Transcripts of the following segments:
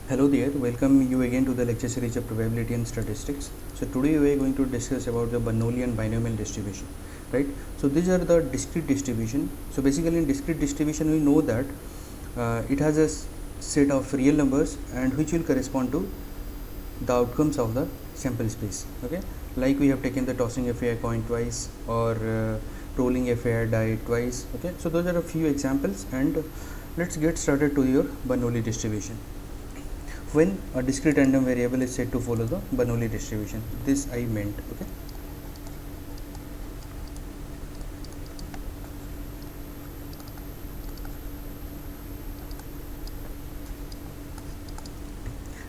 Hello there, welcome you again to the lecture series of probability and statistics. So today we are going to discuss about the Bernoulli and binomial distribution, right? So these are the discrete distribution. So basically in discrete distribution we know that it has a set of real numbers and which will correspond to the outcomes of the sample space. Okay, like we have taken the tossing a fair coin twice or rolling a fair die twice. Okay, so those are a few examples, and let's get started to your Bernoulli distribution. When a discrete random variable is said to follow the Bernoulli distribution, this I meant. Okay,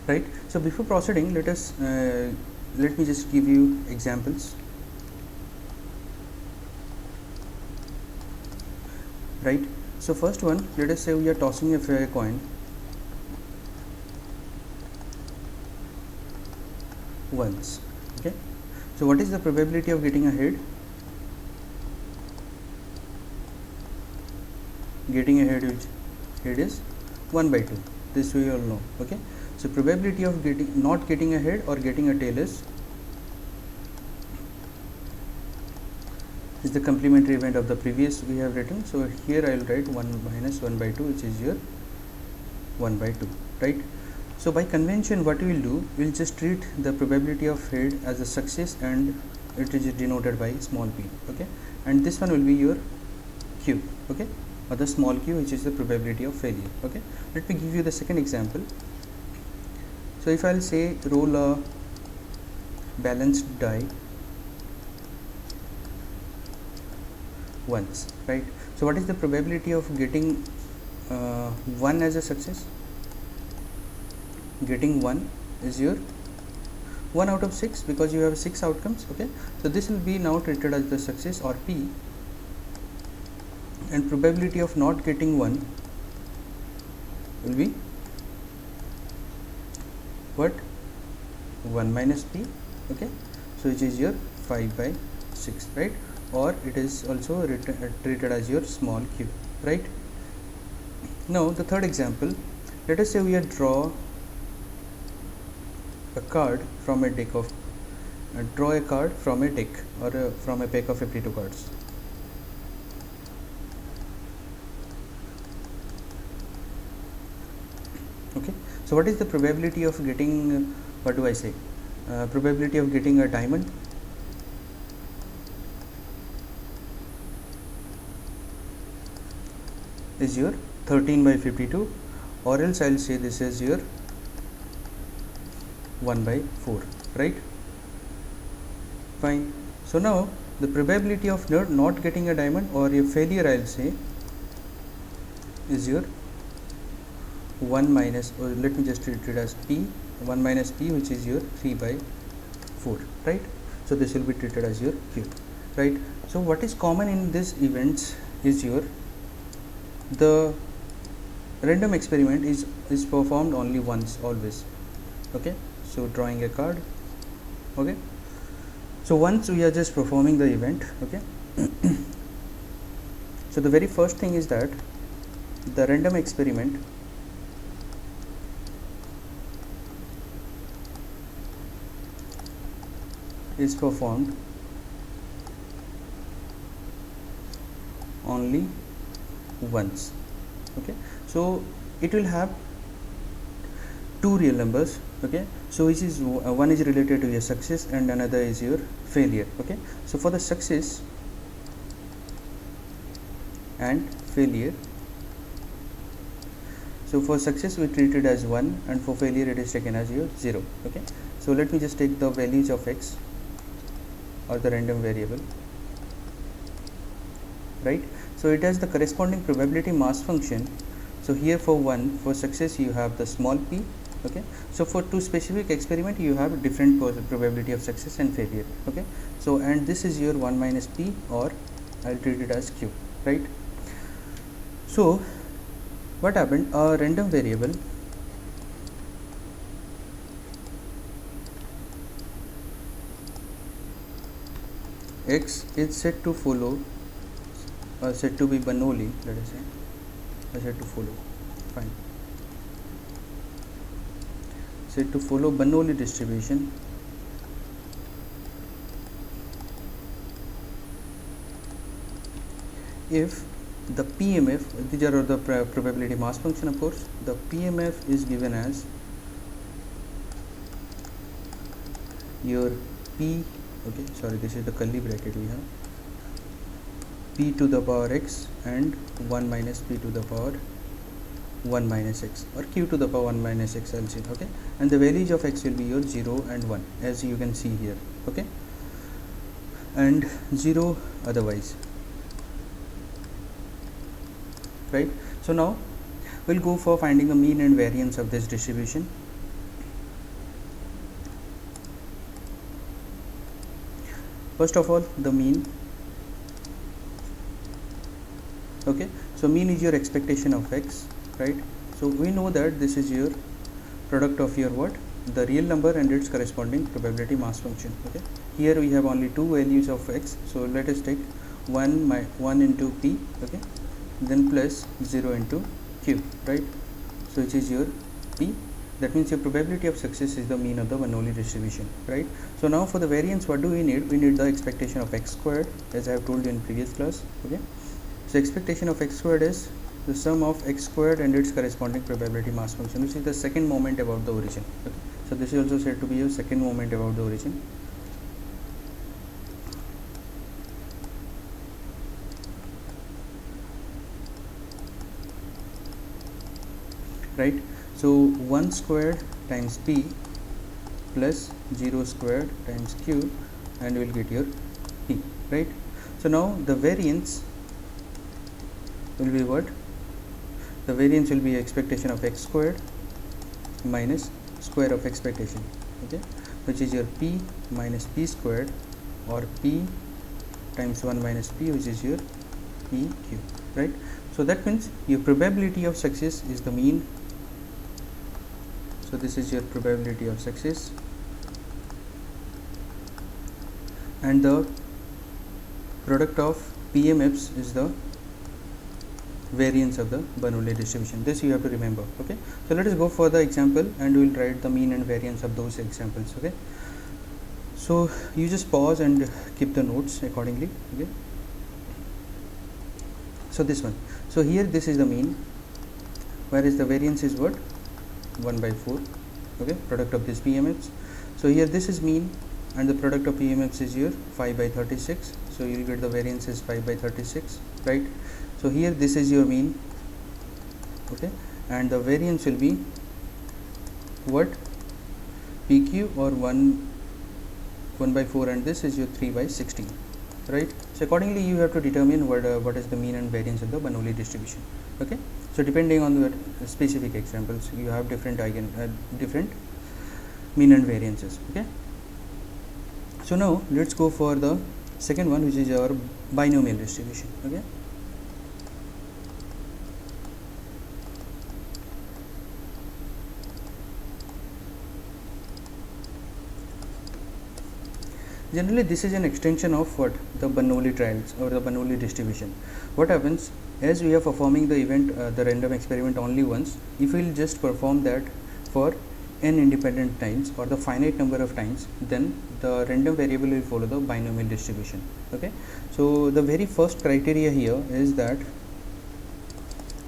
right. So before proceeding, let me just give you examples, right? So first one, let us say we are tossing a fair coin once. Okay, so what is the probability of getting a head? Getting a head, which head is 1 by 2. This we all know. Okay, so probability of not getting a head or getting a tail is the complementary event of the previous we have written. So here I will write 1 minus 1 by 2, which is your 1 by 2, right? So by convention, what we will do, we will just treat the probability of head as a success, and it is denoted by small p. Okay, and this one will be your q. Okay, or the small q, which is the probability of failure. Okay, let me give you the second example. So if I will say roll a balanced die once, right? So what is the probability of getting 1 as a success? Getting 1 is your 1 out of 6, because you have 6 outcomes. Okay, so this will be now treated as the success, or p, and probability of not getting 1 will be what? 1 minus p. Okay, so which is your 5 by 6, right? Or it is also treated as your small q, right? Now the third example, let us say we draw a card from a deck of draw a card from a deck, or from a pack of 52 cards. Okay, so what is the probability of getting what do I say probability of getting a diamond? Is your 13 by 52, or else I'll say this is your 1 by 4, right? Fine. So now the probability of not getting a diamond or a failure, I'll say, is your 1 minus, or let me just treat it as p, 1 minus p, which is your 3 by 4, right? So this will be treated as your q, right? So what is common in these events is your the random experiment is performed only once, always. Okay, so drawing a card. Okay, so once we are just performing the event. Okay, so the very first thing is that the random experiment is performed only once. Okay, so it will have two real numbers. Okay, so which is one is related to your success and another is your failure. Okay, so for the success and failure, so for success we treat it as 1, and for failure it is taken as your 0. Okay, so let me just take the values of x, or the random variable, right? So it has the corresponding probability mass function. So here for 1, for success you have the small p. Okay, so for two specific experiment you have different probability of success and failure. Okay, so and this is your 1 minus p, or I'll treat it as q, right? So what happened, a random variable x is said to follow, said to be Bernoulli, let us say, said to follow. Fine. said to follow Bernoulli distribution if the PMF, these are the probability mass function, of course, the PMF is given as your P, okay, sorry, this is the curly bracket we have, P to the power x and 1 minus P to the power 1 minus x, or Q to the power 1 minus x LC, okay, and the values of x will be your 0 and 1 as you can see here, okay, and 0 otherwise, right. So now we'll go for finding the mean and variance of this distribution. First of all, the mean, okay, so mean is your expectation of x, right. So we know that this is your product of your what, the real number and its corresponding probability mass function, okay. Here we have only two values of x, so let us take 1 into P, okay, then plus 0 into Q, right. So which is your P, that means your probability of success is the mean of the Bernoulli distribution, right. So now for the variance, what do we need? We need the expectation of x squared, as I have told you in previous class, okay. So expectation of x squared is the sum of x squared and its corresponding probability mass function, which is the second moment about the origin, okay. So this is also said to be your second moment about the origin, right. So 1 squared times P plus 0 squared times Q, and you will get your P, right. So now the variance will be what? The variance will be expectation of x squared minus square of expectation, okay, which is your P minus P squared, or P times 1 minus P, which is your PQ, right. So that means your probability of success is the mean. So this is your probability of success, and the product of PMFs is the variance of the Bernoulli distribution. This you have to remember, okay. So let us go for the example and we will write the mean and variance of those examples, okay. So you just pause and keep the notes accordingly, okay. So this one, so here this is the mean, whereas the variance is what, 1 by 4, okay, product of this PMFs. So here this is mean and the product of PMFs is your 5 by 36, so you will get the variance is 5 by 36, right. So here this is your mean, okay, and the variance will be what, PQ, or 1 by 4, and this is your 3 by 16, right. So accordingly you have to determine what is the mean and variance of the Bernoulli distribution, okay. So depending on the specific examples, you have different different mean and variances, okay. So now let's go for the second one, which is our binomial distribution, okay. Generally this is an extension of what, the Bernoulli trials or the Bernoulli distribution. What happens, as we are performing the event, the random experiment only once, if we will just perform that for n independent times or the finite number of times, then the random variable will follow the binomial distribution, okay. So the very first criteria here is that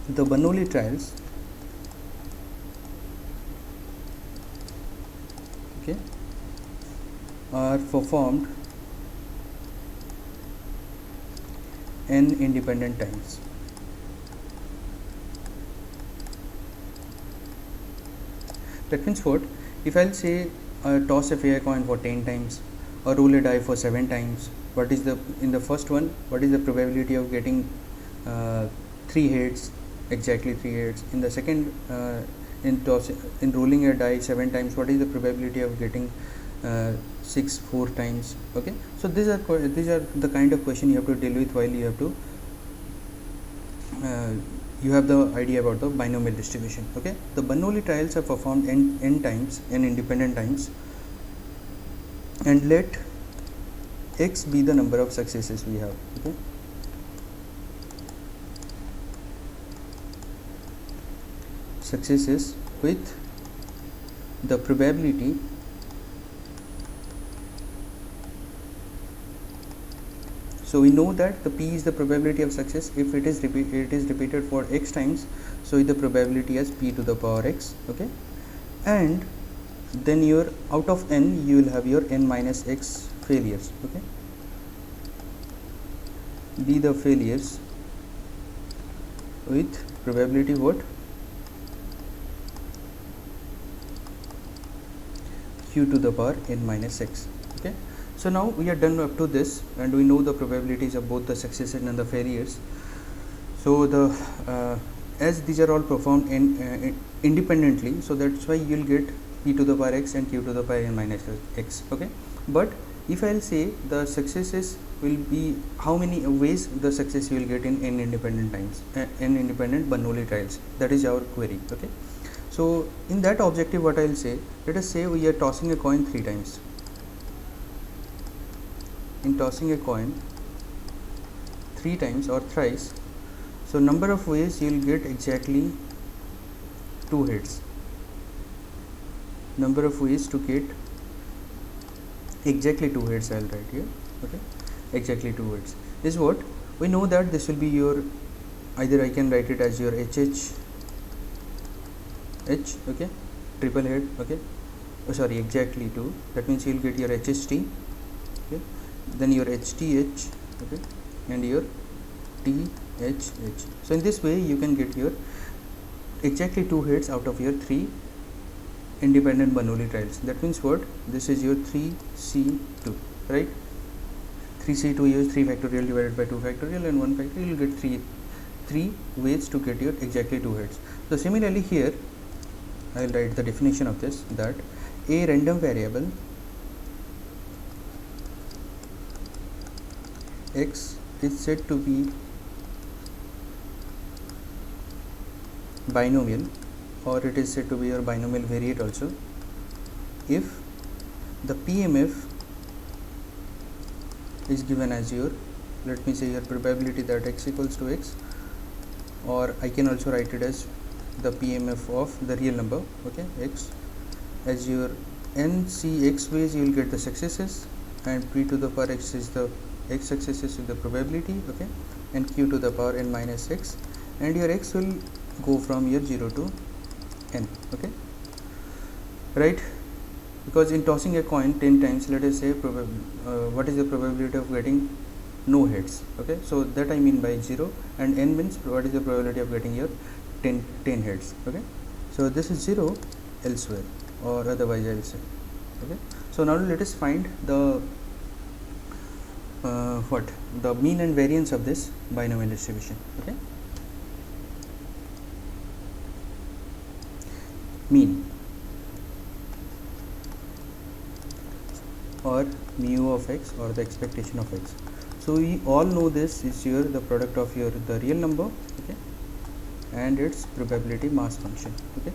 the Bernoulli trials, okay, are performed n independent times. That means what, if I'll say toss a fair coin for 10 times or roll a die for 7 times, what is the, in the first one, what is the probability of getting 3 heads, exactly 3 heads. In the second, in rolling a die 7 times, what is the probability of getting 6 4 times, okay. So these are the kind of question you have to deal with while you have to you have the idea about the binomial distribution, okay. The Bernoulli trials are performed n times, n independent times, and let x be the number of successes we have, okay. Successes with the probability so we know that the p is the probability of success. If it is repeated for x times, so the probability as p to the power x. Okay, and then your out of n you will have your n minus x failures. Okay, be the failures with probability what? Q to the power n minus x. Okay, so now we are done up to this, and we know the probabilities of both the successes and the failures. So the as these are all performed independently, so that's why you will get p to the power x and q to the power n minus x. Okay, but if I'll say the successes will be how many ways the success you will get in n independent times, n independent Bernoulli trials, that is our query. Okay, so in that objective what I'll say, let us say we are tossing a coin 3 times. In tossing a coin 3 times or thrice, so number of ways you will get exactly 2 hits. Number of ways to get exactly 2 hits I'll write here. Okay, exactly 2 hits is what we know that this will be your, either I can write it as your HH, okay, triple hit. Okay, oh sorry, exactly 2, that means you will get your HHT. Okay, then your HTH. Okay, and your THH. So in this way you can get your exactly 2 hits out of your 3 independent Bernoulli trials. That means what? This is your 3C2, right? 3C2 is 3 factorial divided by 2 factorial and 1 factorial. You will get 3 ways to get your exactly 2 hits. So similarly here I will write the definition of this, that a random variable x is said to be binomial, or it is said to be your binomial variate also, if the PMF is given as your, let me say your probability that x equals to x, or I can also write it as the PMF of the real number. Okay, x as your NCx ways you will get the successes, and p to the power x is the x successes with the probability. Okay, and q to the power n minus x, and your x will go from your 0 to n. Okay, right, because in tossing a coin 10 times, let us say what is the probability of getting no hits. Okay, so that I mean by 0, and n means what is the probability of getting your 10 hits. Okay, so this is 0 elsewhere, or otherwise I will say. Okay, so now let us find the the mean and variance of this binomial distribution. Okay, mean or mu of x, or the expectation of x. So we all know this is your the product of your the real number. Okay, and its probability mass function. Okay,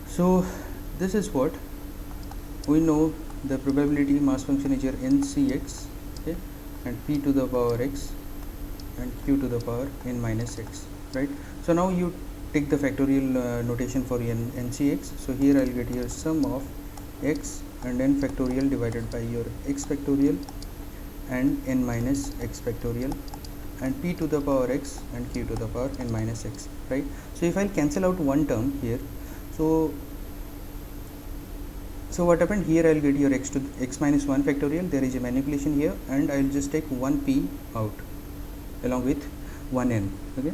so this is what we know, the probability mass function is your NCx. Okay, and p to the power x and q to the power n minus x, right? So now you take the factorial notation for NCx. So here I will get your sum of x and n factorial divided by your x factorial and n minus x factorial, and p to the power x and q to the power n minus x, right? So if I cancel out one term here, so what happened here, I will get your x to x minus 1 factorial. There is a manipulation here, and I will just take 1p out along with 1n. Okay,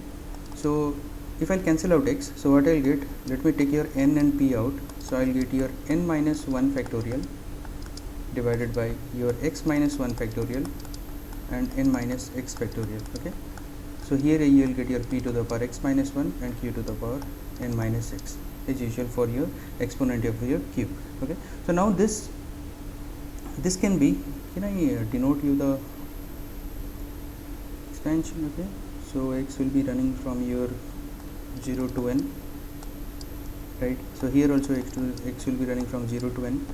so if I will cancel out x, so what I will get, let me take your n and p out. So I will get your n minus 1 factorial divided by your x minus 1 factorial and n minus x factorial. Okay, so here you will get your p to the power x minus 1 and q to the power n minus x, as usual for your exponent of your cube. Okay, so now this can be, can I denote you the expansion? Okay, so x will be running from your 0 to n, right? So here also x will be running from 0 to n.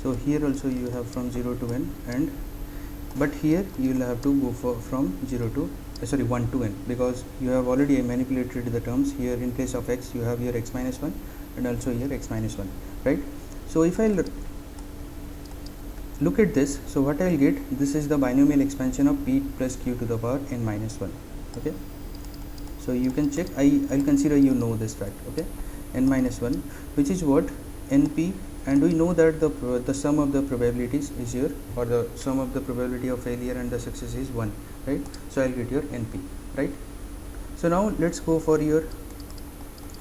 So here also you have from 0 to n, and but here you will have to go from 0 to 1 to n, because you have already manipulated the terms. Here in place of x you have your x minus 1, and also here x minus 1, right? So if I look at this, so what I will get, this is the binomial expansion of p plus q to the power n minus 1. Okay, so you can check, I'll consider you know this fact. Okay, n minus 1, which is what, np, and we know that the sum of the probabilities is here, or the sum of the probability of failure and the success is 1, right? So I'll get your np, right? So now let's go for your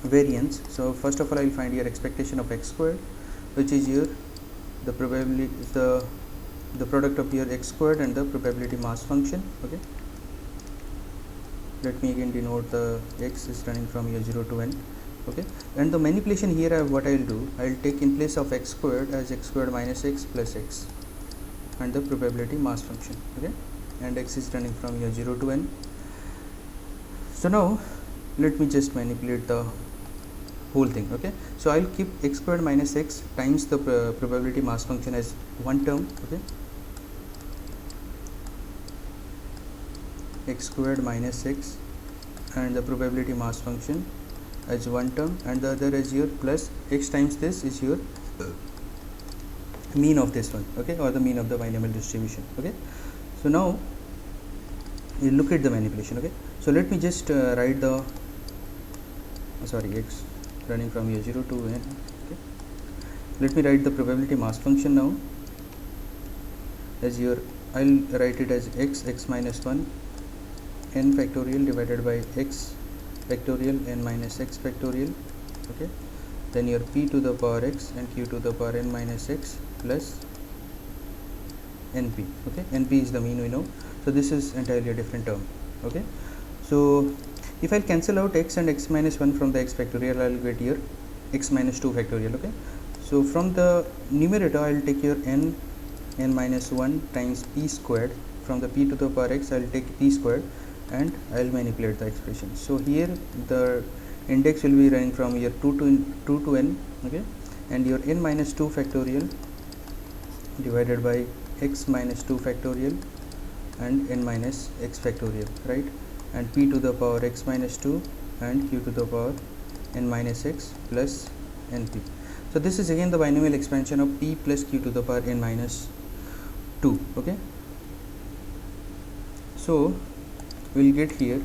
variance. So first of all, I'll find your expectation of x squared, which is here the probability is the product of your x squared and the probability mass function. Okay, let me again denote the x is running from here 0 to n. Okay, and the manipulation here, what I'll do, I'll take in place of x squared as x squared minus x plus x and the probability mass function. Okay, and x is running from here 0 to n. So now let me just manipulate the whole thing. Okay, so I'll keep x squared minus x times the probability mass function as one term. Okay, x squared minus x and the probability mass function as one term, and the other is here plus x times this is your mean of this one. Okay, or the mean of the binomial distribution. Okay, so now you look at the manipulation. Okay, so let me just write the x running from here 0 to n. Okay, let me write the probability mass function now as your, I'll write it as x minus 1 n factorial divided by x factorial n minus x factorial. Okay, then your p to the power x and q to the power n minus x plus np. Okay, np is the mean, we know, so this is entirely a different term. Okay, so if I cancel out x and x minus 1 from the x factorial, I will get here x minus 2 factorial. Okay, so from the numerator I will take your n minus 1 times p squared. From the p to the power x I will take p squared and I will manipulate the expression. So here the index will be running from here 2 to n. Okay, and your n minus 2 factorial divided by x minus 2 factorial and n minus x factorial, right? And p to the power x minus 2 and q to the power n minus x plus np. So this is again the binomial expansion of p plus q to the power n minus 2. Okay, so we'll get here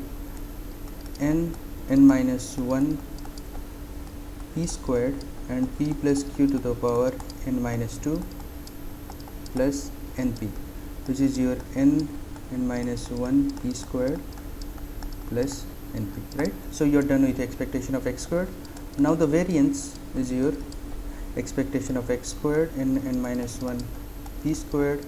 n minus 1 p squared and p plus q to the power n minus 2 plus np, which is your n minus 1 p squared plus np, right? So you're done with the expectation of x squared. Now the variance is your expectation of x squared n minus 1 p squared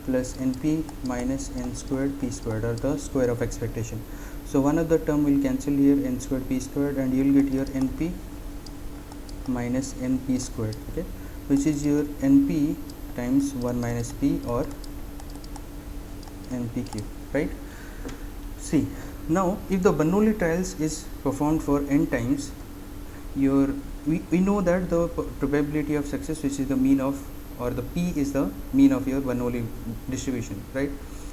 plus np minus n squared p squared, or the square of expectation. So one of the term will cancel here, n squared p squared, and you will get your np minus np squared. Okay, which is your np times 1 minus p, or npq, right? See, now if the Bernoulli trials is performed for n times, we know that the probability of success, which is the mean of, or the p is the mean of your Bernoulli distribution, right?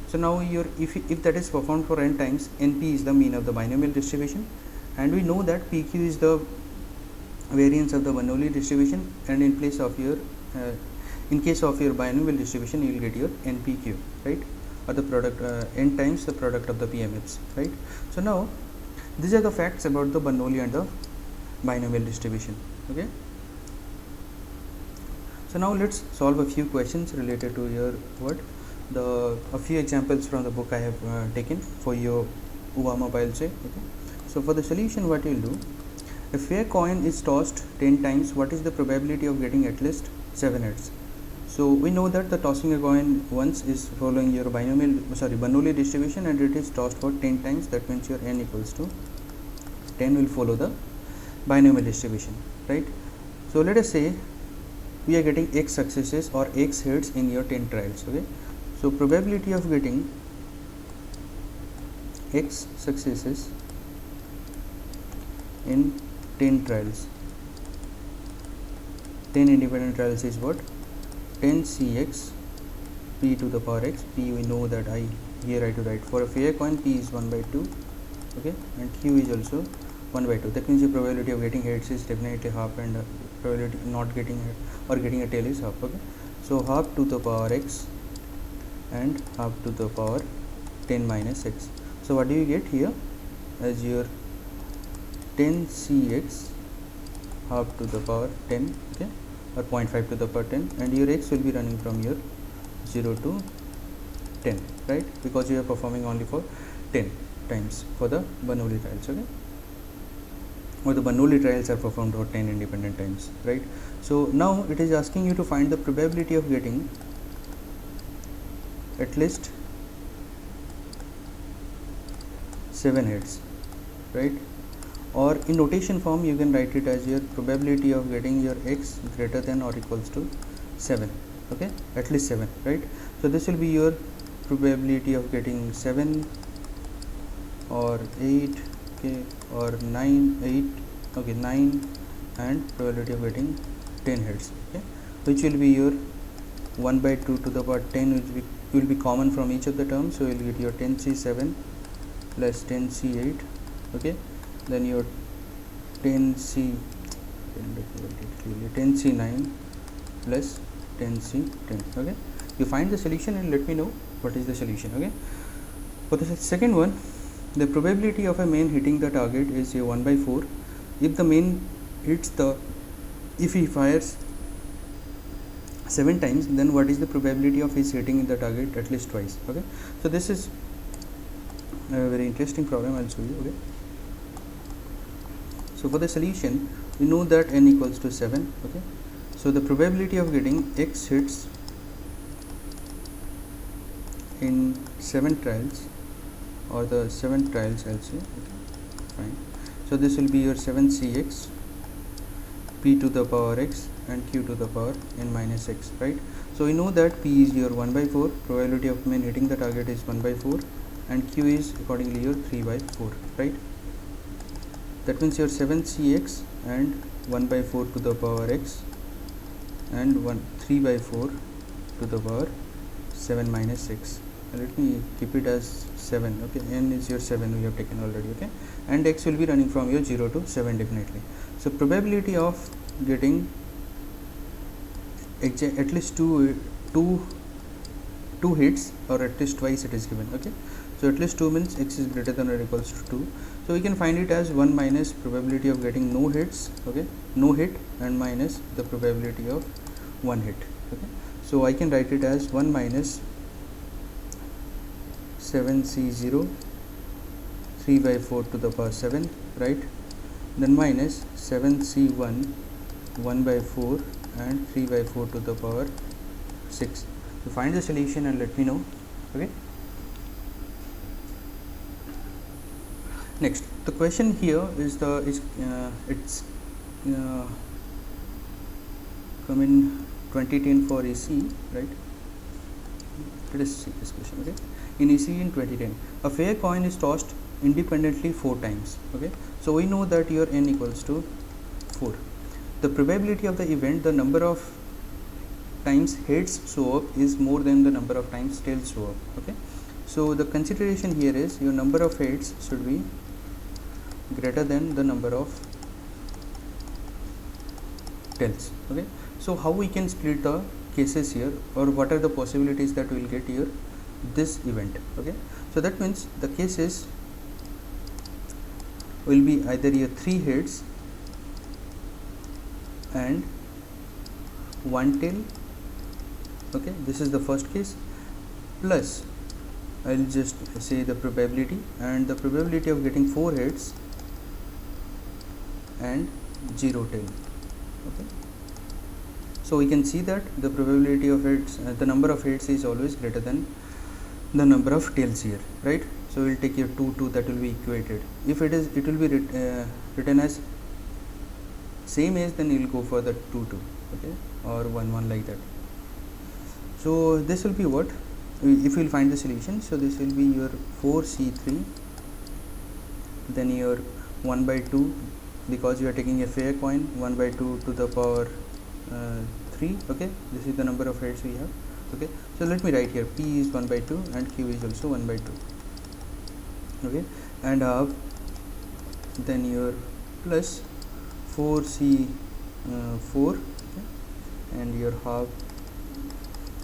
So now if that is performed for n times, np is the mean of the binomial distribution, and we know that pq is the variance of the Bernoulli distribution, and in place of your in case of your binomial distribution, you will get your npq, right? Or the product n times the product of the PMFs, right? So now these are the facts about the Bernoulli and the binomial distribution. Okay, so now let's solve a few questions related to your a few examples from the book I have taken for your UVA mobile say. Okay, so for the solution, what you will do, if a coin is tossed 10 times, what is the probability of getting at least 7 heads? So we know that the tossing a coin once is following your Bernoulli distribution, and it is tossed for 10 times. That means your n equals to 10 will follow the binomial distribution, right? So let us say we are getting x successes or x hits in your 10 trials. Okay, so probability of getting x successes in 10 trials, 10 independent trials is what? 10 cx p to the power x. P we know that here I to write for a fair coin, p is 1 by 2. Okay, and q is also 1 by 2. That means your probability of getting heads is definitely half, and probability not getting head or getting a tail is half. Okay, so half to the power x and half to the power 10 minus x. So what do you get here as your 10cx half to the power 10, okay, or 0.5 to the power 10, and your x will be running from your 0 to 10, right, because you are performing only for 10 times for the Bernoulli trials, okay, or the Bernoulli trials are performed for 10 independent times, right. So now it is asking you to find the probability of getting at least 7 heads, right, or in notation form you can write it as your probability of getting your x greater than or equals to 7, okay, at least 7, right. So this will be your probability of getting 7 or 8, okay, or 9, 8, okay, 9, and probability of getting 10 heads, okay, which will be your 1 by 2 to the power 10, which will be common from each of the terms. So you will get your 10c7 plus 10c8, okay, then your 10c9 plus 10c10, okay. You find the solution and let me know what is the solution, okay. For the second one, the probability of a main hitting the target is a 1 by 4. If the main hits if he fires 7 times, then what is the probability of his hitting the target at least twice, okay. So this is a very interesting problem, I'll show you, okay. So for the solution, we know that n equals to 7, okay. So the probability of getting x hits in 7 trials, or the 7 trials I'll say, okay, fine. So this will be your 7cx p to the power x and q to the power n minus x, right. So we know that p is your 1 by 4, probability of main hitting the target is 1 by 4, and q is accordingly your 3 by 4, right. That means your 7cx and 1 by 4 to the power x and 3 by 4 to the power 7 minus 6. Let me keep it as 7, okay, n is your 7 we have taken already, okay, and x will be running from your 0 to 7 definitely. So probability of getting at least two hits, or at least twice it is given, okay. So at least 2 means x is greater than or equals to 2. So we can find it as 1 minus probability of getting no hits, okay, no hit, and minus the probability of 1 hit, okay. So I can write it as 1 minus 7c0 3 by 4 to the power 7, right, then minus 7c1 1 by 4 and 3 by 4 to the power 6. So find the solution and let me know, okay. Next, the question here is it's come in 2010 for EC, right. Let us see this question, okay. In EC in 2010, a fair coin is tossed independently 4 times, okay. So we know that your n equals to 4. The probability of the event, the number of times heads show up is more than the number of times tails show up, okay. So the consideration here is your number of heads should be greater than the number of tails, okay. So how we can split the cases here, or what are the possibilities that we will get here this event, okay. So that means the cases will be either your 3 heads and 1 tail, okay, this is the first case, plus I will just say the probability, and the probability of getting 4 heads and 0 tail, okay. So we can see that the probability of heads, the number of heads is always greater than the number of tails here, right. So we will take your 2 that will be equated. If it will be written as same as, then you will go for the 2, okay, or 1 like that. So this will be what, if you will find the solution. So this will be your 4c3, then your 1 by 2, because you are taking a fair coin, 1 by 2 to the power 3, okay. This is the number of heads we have, okay. So let me write here p is 1 by 2 and q is also 1 by 2, okay, and then your plus 4c4, okay, and your half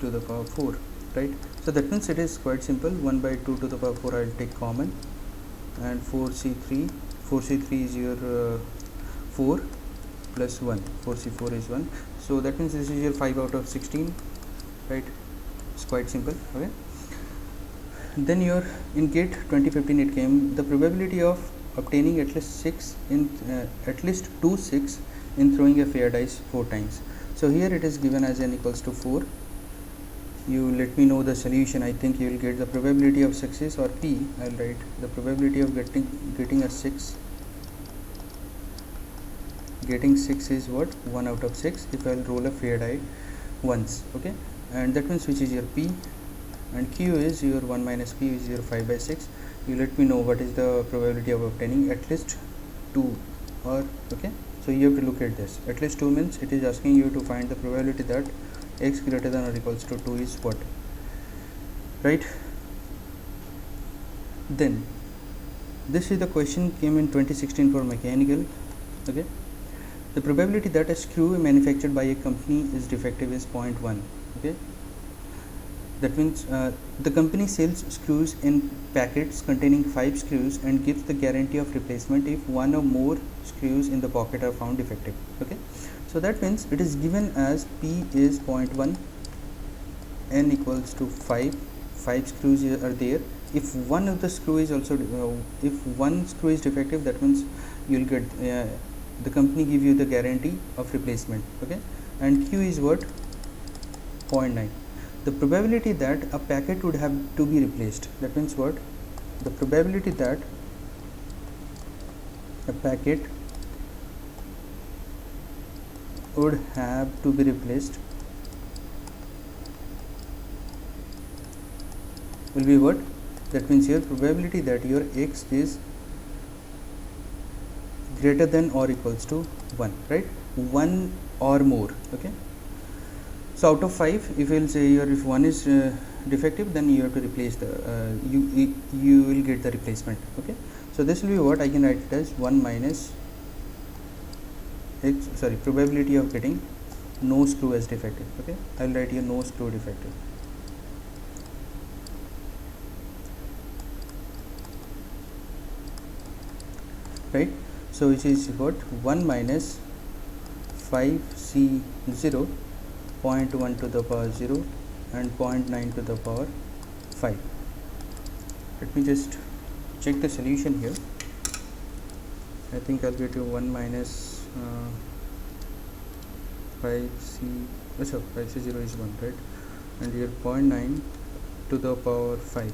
to the power 4, right? So that means it is quite simple. 1 by 2 to the power 4 I'll take common, and 4c3 is your 4 plus 1, 4c4 is 1, so that means this is your 5 out of 16, right? It's quite simple. Okay, then your in GATE 2015 it came, the probability of obtaining at least 2 6 in throwing a fair dice 4 times. So here it is given as n equals to 4. You let me know the solution. I think you will get the probability of success, or P. I'll write the probability of getting a 6. Getting 6 is what? 1 out of 6 if I'll roll a fair die once. Okay, and that means which is your P, and Q is your 1 minus P is your 5 by 6. You let me know what is the probability of obtaining at least 2, or okay, so you have to look at this. At least 2 means it is asking you to find the probability that x greater than or equals to 2 is what, right? Then this is the question came in 2016 for mechanical. Okay, the probability that a screw manufactured by a company is defective is 0.1. okay, that means the company sells screws in packets containing 5 screws and gives the guarantee of replacement if one or more screws in the pocket are found defective. Okay, so that means it is given as P is 0.1, n equals to 5 screws are there. If one of the screw is also if one screw is defective, that means you will get the company give you the guarantee of replacement. Okay, and Q is what? 0.9. The probability that a packet would have to be replaced, that means what? The probability that a packet would have to be replaced will be what? That means your probability that your x is greater than or equals to 1, right? 1 or more. Okay, so out of 5, if you will say your if 1 is defective, then you have to replace the you will get the replacement. Okay, so this will be what I can write it as 1 minus x, sorry, probability of getting no screw as defective. Okay, I will write here no screw defective. Right, so which is what? 1 minus 5c0, 0.1 to the power 0 and 0.9 to the power 5. Let me just check the solution here. I think I'll get you 1 minus 5c, so 5c0 is 1, right? And your 0.9 to the power 5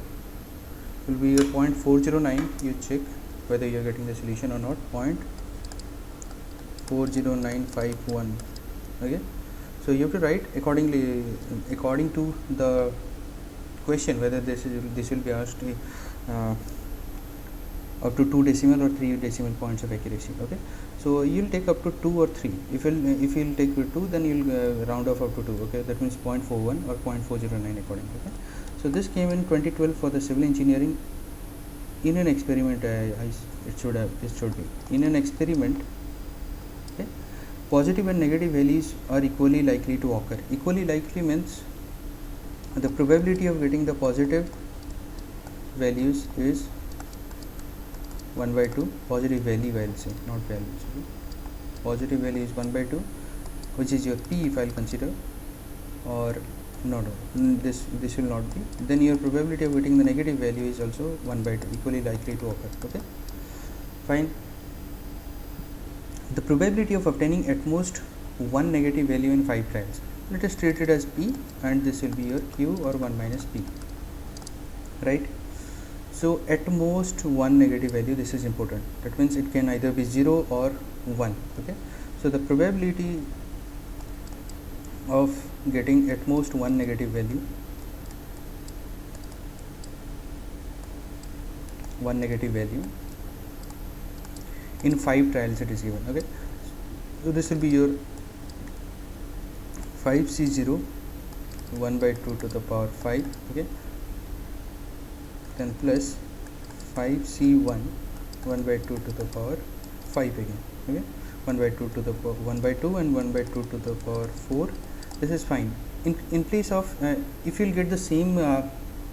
will be your 0.409. You check whether you are getting the solution or not. 0.40951. Okay, so you have to write accordingly according to the question, whether this will be asked up to 2 decimal or 3 decimal points of accuracy. Okay, so you will take up to 2 or 3. If you'll take 2, then you will round off up to 2. Okay, that means 0.41 or 0.409 accordingly. Okay, so this came in 2012 for the civil engineering. In an experiment, it should be in an experiment. Okay, positive and negative values are equally likely to occur. Equally likely means the probability of getting the positive values is 1 by 2. Positive value, I will say, not values. Okay? Positive value is 1 by 2, which is your P if I will consider, or no, this will not be. Then your probability of getting the negative value is also 1 by 2, equally likely to occur. Okay, fine. The probability of obtaining at most one negative value in 5 trials, let us treat it as P, and this will be your Q, or 1 minus P, right? So at most one negative value, this is important. That means it can either be 0 or 1. Okay, so the probability of getting at most one negative value, in 5 trials it is given. Okay, so this will be your 5c0, 1 by 2 to the power 5. Okay, then plus 5c1, 1 by 2 to the power 5 again. Okay, 1 by 2 to the power 1 by 2 and 1 by 2 to the power 4. This is fine. In place of if you'll get the same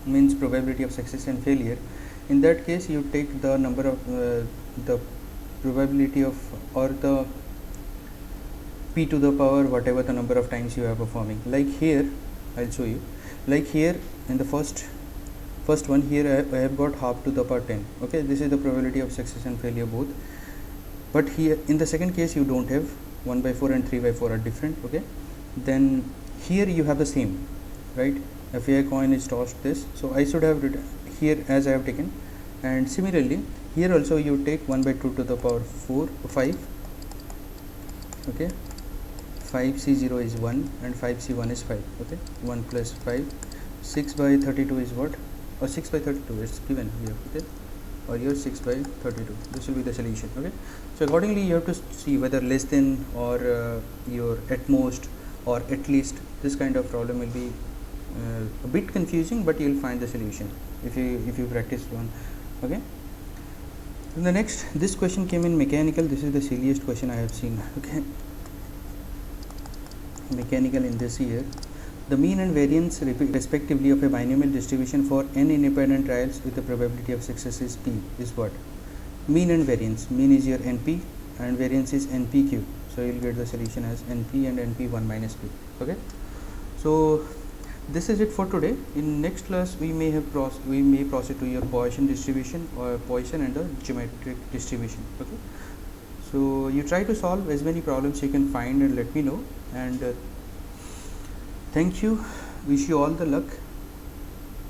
means probability of success and failure, in that case you take the number of the probability of, or the p to the power whatever the number of times you are performing. Like here I'll show you, like here in the first one here I have got half to the power 10. Okay, this is the probability of success and failure both, but here in the second case you don't have. 1 by 4 and 3 by 4 are different. Okay, then here you have the same, right? A fair coin is tossed this, so I should have written here as I have taken, and similarly here also you take 1 by 2 to the power 5. Okay, 5c0 is 1 and 5c1 is 5. Okay, 1 plus 5, 6 by 32 is what, or 6 by 32 is given here. Okay, or here 6 by 32, this will be the solution. Okay, so accordingly you have to see whether less than or your at most or at least. This kind of problem will be a bit confusing, but you will find the solution if you practice one. Okay, and the next, this question came in mechanical. This is the silliest question I have seen. Okay, mechanical in this year. The mean and variance respectively of a binomial distribution for n independent trials with the probability of success is p is what? Mean and variance. Mean is your np and variance is npq. So you will get the solution as np and np1 minus p. Okay, so this is it for today. In next class we may proceed to your Poisson distribution, or Poisson and the geometric distribution. Okay, so you try to solve as many problems you can find and let me know, and thank you, wish you all the luck.